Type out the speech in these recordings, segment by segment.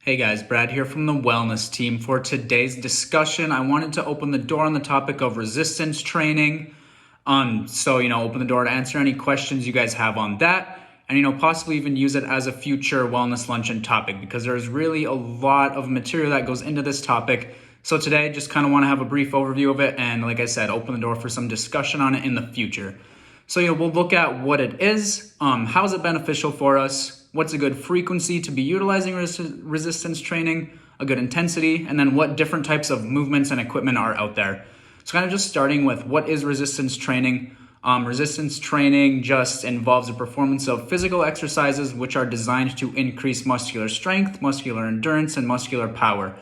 Hey guys, Brad here from the wellness team. For today's discussion, I wanted to open the door on the topic of resistance training. Open the door to answer any questions you guys have on that and, possibly even use it as a future wellness luncheon topic because there's really a lot of material that goes into this topic. So today, just kind of want to have a brief overview of it and, like I said, open the door for some discussion on it in the future. So, we'll look at what it is, how is it beneficial for us, what's a good frequency to be utilizing resistance training, a good intensity, and then what different types of movements and equipment are out there. So kind of just starting with what is resistance training. Resistance training just involves the performance of physical exercises which are designed to increase muscular strength, muscular endurance, and muscular power.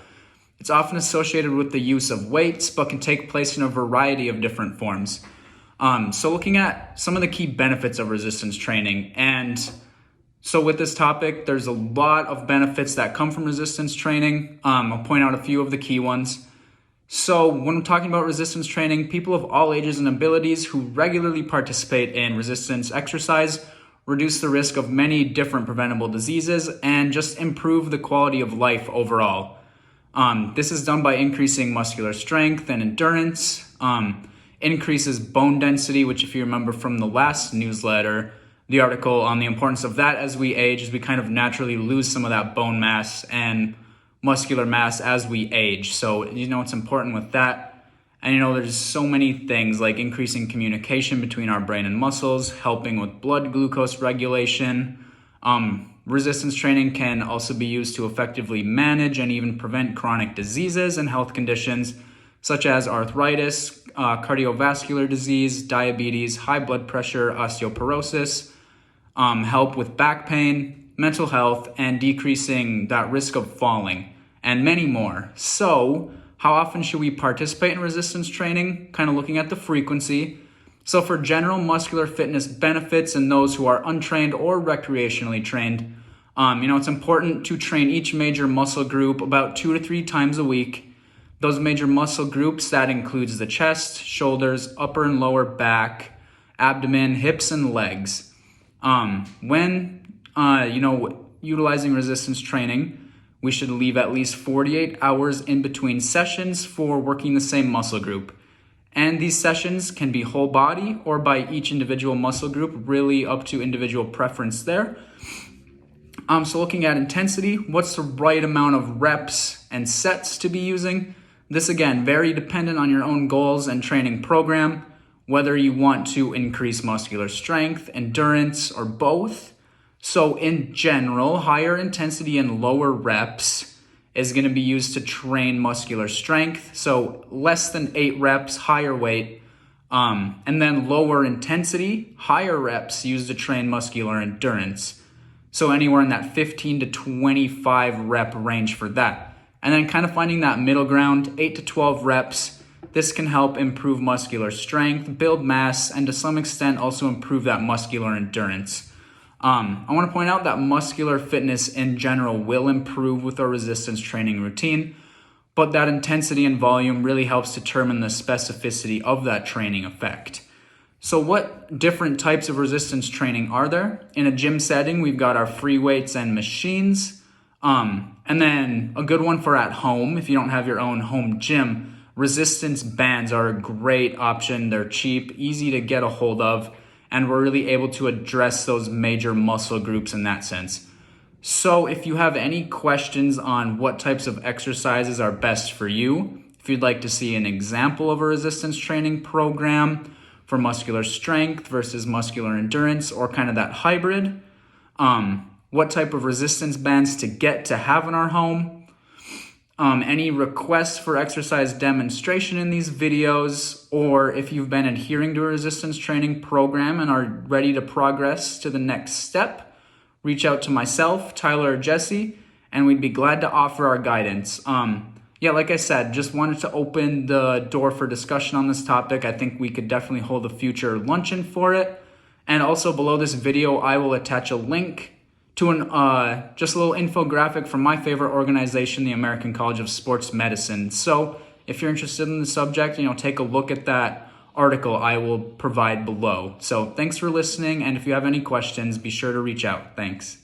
It's often associated with the use of weights, but can take place in a variety of different forms. So looking at some of the key benefits of resistance training, and so with this topic, there's a lot of benefits that come from resistance training. I'll point out a few of the key ones. So when I'm talking about resistance training, people of all ages and abilities who regularly participate in resistance exercise reduce the risk of many different preventable diseases and just improve the quality of life overall. This is done by increasing muscular strength and endurance, increases bone density, which if you remember from the last newsletter, the article on the importance of that as we age, as we kind of naturally lose some of that bone mass and muscular mass as we age. So, it's important with that. And, there's so many things like increasing communication between our brain and muscles, helping with blood glucose regulation. Resistance training can also be used to effectively manage and even prevent chronic diseases and health conditions such as arthritis, cardiovascular disease, diabetes, high blood pressure, osteoporosis, help with back pain, mental health, and decreasing that risk of falling, and many more. So, how often should we participate in resistance training? Kind of looking at the frequency. So for general muscular fitness benefits and those who are untrained or recreationally trained, it's important to train each major muscle group about 2 to 3 times a week. Those major muscle groups, that includes the chest, shoulders, upper and lower back, abdomen, hips, and legs. When utilizing resistance training, we should leave at least 48 hours in between sessions for working the same muscle group. And these sessions can be whole body or by each individual muscle group, really up to individual preference there. So looking at intensity, what's the right amount of reps and sets to be using? This again, very dependent on your own goals and training program, whether you want to increase muscular strength, endurance, or both. So in general, higher intensity and lower reps is going to be used to train muscular strength. So less than 8 reps, higher weight, and then lower intensity, higher reps used to train muscular endurance. So anywhere in that 15 to 25 rep range for that. And then kind of finding that middle ground, 8 to 12 reps. This can help improve muscular strength, build mass, and to some extent also improve that muscular endurance. I want to point out that muscular fitness in general will improve with our resistance training routine, but that intensity and volume really helps determine the specificity of that training effect. So what different types of resistance training are there? In a gym setting, we've got our free weights and machines. And then a good one for at home, if you don't have your own home gym, resistance bands are a great option. They're cheap, easy to get a hold of, and we're really able to address those major muscle groups in that sense. So if you have any questions on what types of exercises are best for you, if you'd like to see an example of a resistance training program for muscular strength versus muscular endurance or kind of that hybrid, what type of resistance bands to get to have in our home, any requests for exercise demonstration in these videos, or if you've been adhering to a resistance training program and are ready to progress to the next step, reach out to myself, Tyler, or Jesse, and we'd be glad to offer our guidance. Like I said, just wanted to open the door for discussion on this topic. I think we could definitely hold a future luncheon for it. And also below this video, I will attach a link to just a little infographic from my favorite organization, the American College of Sports Medicine. So if you're interested in the subject, take a look at that article I will provide below. So thanks for listening, and if you have any questions, be sure to reach out. Thanks.